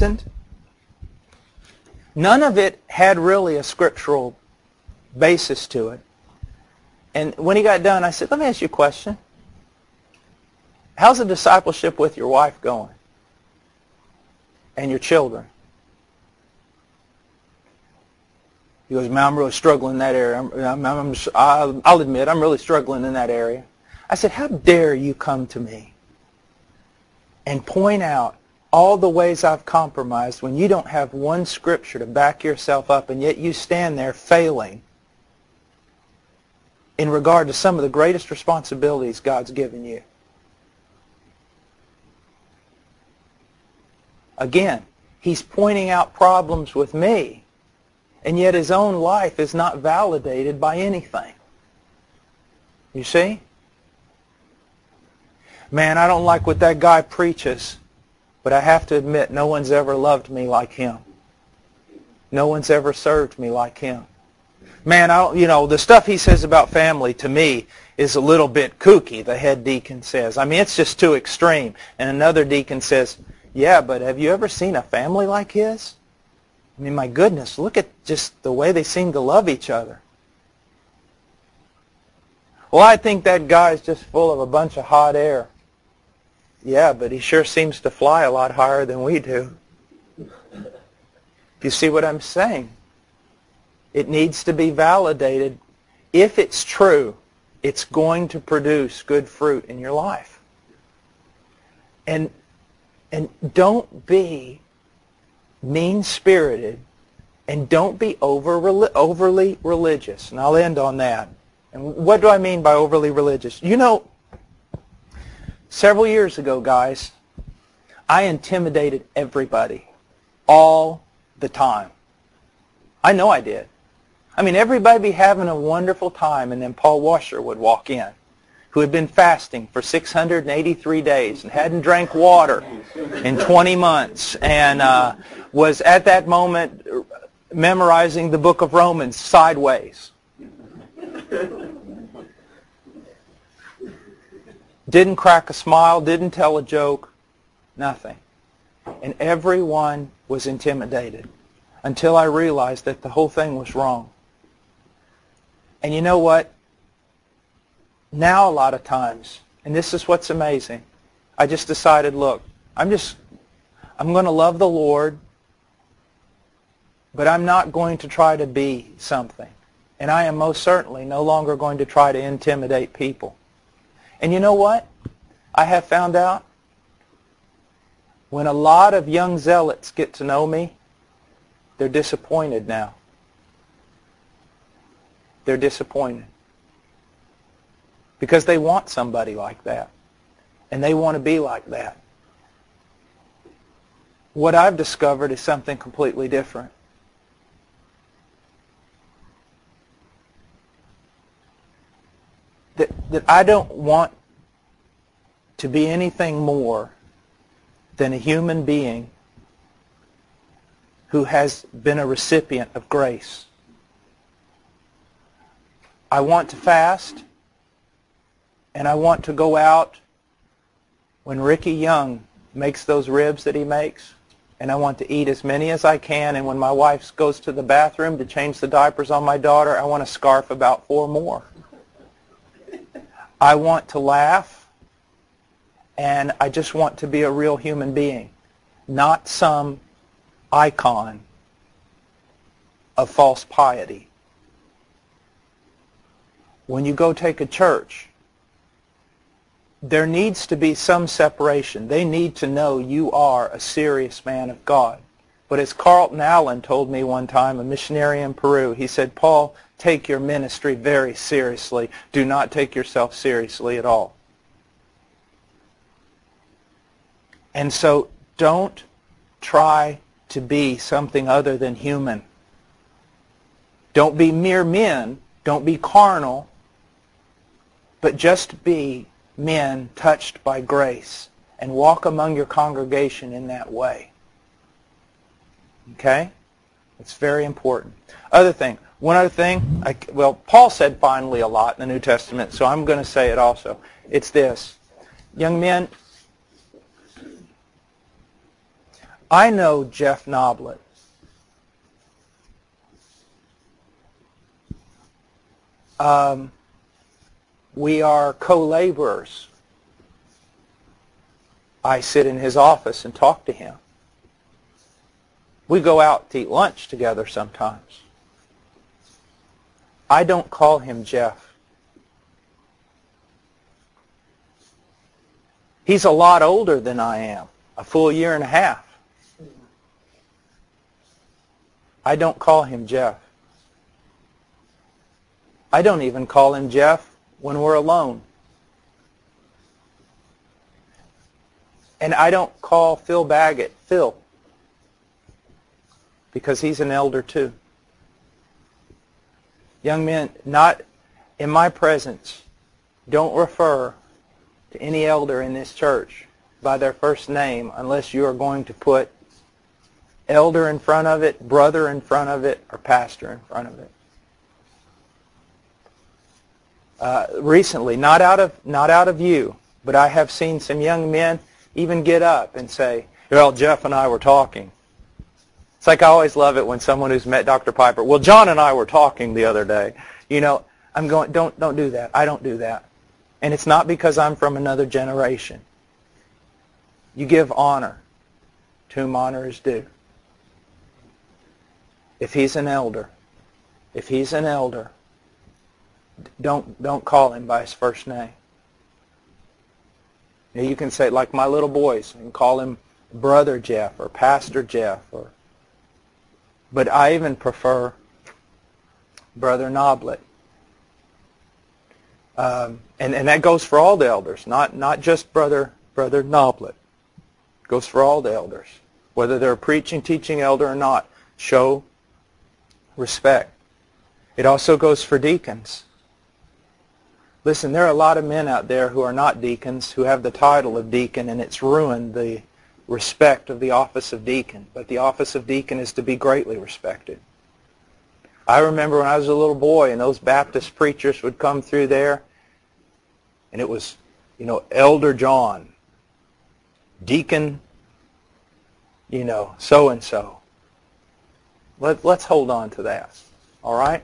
listened. None of it had really a scriptural basis to it. And when he got done, I said, let me ask you a question. How's the discipleship with your wife going? And your children? He goes, man, I'm really struggling in that area. I'll admit, I'm really struggling in that area. I said, how dare you come to me and point out all the ways I've compromised when you don't have one scripture to back yourself up, and yet you stand there failing in regard to some of the greatest responsibilities God's given you. Again, he's pointing out problems with me, and yet his own life is not validated by anything. You see? Man, I don't like what that guy preaches, but I have to admit, no one's ever loved me like him. No one's ever served me like him. Man, the stuff he says about family to me is a little bit kooky, the head deacon says. I mean, it's just too extreme. And another deacon says, yeah, but have you ever seen a family like his? I mean, my goodness, look at just the way they seem to love each other. Well, I think that guy's just full of a bunch of hot air. Yeah, but he sure seems to fly a lot higher than we do. You see what I'm saying? It needs to be validated. If it's true, it's going to produce good fruit in your life. And don't be mean-spirited, and don't be overly religious. And I'll end on that. And what do I mean by overly religious? You know, several years ago, guys, I intimidated everybody all the time. I know I did. I mean, everybody be having a wonderful time, and then Paul Washer would walk in, who had been fasting for 683 days and hadn't drank water in 20 months and was at that moment memorizing the book of Romans sideways. Didn't crack a smile, didn't tell a joke, nothing. And everyone was intimidated until I realized that the whole thing was wrong. And you know what? Now a lot of times, and this is what's amazing, I just decided, look, I'm going to love the Lord, but I'm not going to try to be something. And I am most certainly no longer going to try to intimidate people. And you know what? I have found out when a lot of young zealots get to know me, they're disappointed now. They're disappointed. Because they want somebody like that. And they want to be like that. What I've discovered is something completely different. That I don't want to be anything more than a human being who has been a recipient of grace. I want to fast, and I want to go out when Ricky Young makes those ribs that he makes, and I want to eat as many as I can, and when my wife goes to the bathroom to change the diapers on my daughter, I want to scarf about 4 more. I want to laugh, and I just want to be a real human being, not some icon of false piety. When you go take a church, there needs to be some separation. They need to know you are a serious man of God. But as Carlton Allen told me one time, a missionary in Peru, he said, Paul, take your ministry very seriously. Do not take yourself seriously at all. And so don't try to be something other than human. Don't be mere men. Don't be carnal. But just be men touched by grace and walk among your congregation in that way. Okay? It's very important. One other thing, Paul said finally a lot in the New Testament, so I'm going to say it also. It's this. Young men, I know Jeff Noblet. We are co-laborers. I sit in his office and talk to him. We go out to eat lunch together sometimes. I don't call him Jeff. He's a lot older than I am, a full year and a half. I don't call him Jeff. I don't even call him Jeff when we're alone. And I don't call Phil Baggett Phil, because he's an elder too. Young men, not in my presence, don't refer to any elder in this church by their first name unless you are going to put elder in front of it, brother in front of it, or pastor in front of it. Recently, not out of you, but I have seen some young men even get up and say, well, Jeff and I were talking. It's like I always love it when someone who's met Dr. Piper, well, John and I were talking the other day. You know, I'm going, don't do that. I don't do that. And it's not because I'm from another generation. You give honor to whom honor is due. If he's an elder, don't call him by his first name. Now you can say, like my little boys, you can call him Brother Jeff or Pastor Jeff, but I even prefer Brother Noblet. And that goes for all the elders, not just Brother Noblet. It goes for all the elders, whether they're a preaching, teaching elder or not. Show respect. It also goes for deacons. Listen, there are a lot of men out there who are not deacons, who have the title of deacon, and it's ruined the respect of the office of deacon. But the office of deacon is to be greatly respected. I remember when I was a little boy and those Baptist preachers would come through there, and it was, you know, Elder John, Deacon, you know, so-and-so. Let's hold on to that, all right?